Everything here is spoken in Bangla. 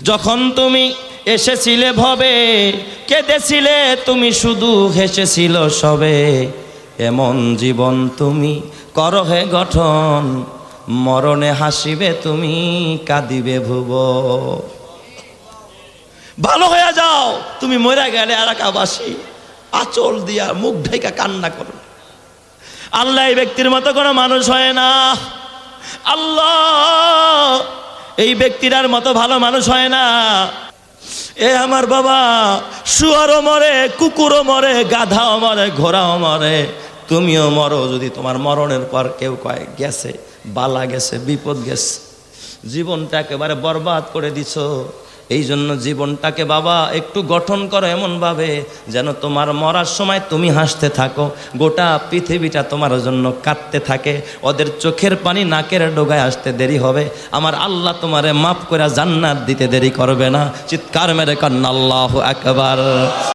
যখন তুমি এসেছিলে ভবে, কেঁদেছিলে তুমি, শুধু হেসেছিল সবে। এমন জীবন তুমি করো হে গঠন, মরণে হাসিবে তুমি, কাঁদিবে ভুব। ভালো হয়ে যাও, তুমি মরে গেলে এলাকাবাসী আঁচল দিয়া মুখ ঢেকে কান্না করো। আল্লাহ এই ব্যক্তির মতো কোনো মানুষ হয় না। আল্লাহ এই ব্যক্তির মতো ভালো মানুষ হয় না। এ আমার বাবা, শুয়ারও মরে, কুকুরও মরে, গাধাও মরে, ঘোড়াও মরে, তুমিও মরো। যদি তোমার মরণের পর কেউ কয় গেছে, বালা গেছে, বিপদ গেছে, জীবনটা একেবারে বরবাদ করে দিছো। এই জন্য জীবনটাকে বাবা একটু গঠন করো এমনভাবে যেন তোমার মরার সময় তুমি হাসতে থাকো, গোটা পৃথিবীটা তোমার জন্য কাঁদতে থাকে। ওদের চোখের পানি নাকের ডোগায় আসতে দেরি হবে, আমার আল্লাহ তোমারে মাফ করে জান্নাত দিতে দেরি করবে না। চিৎকার মেরে কান্না আল্লাহু আকবার।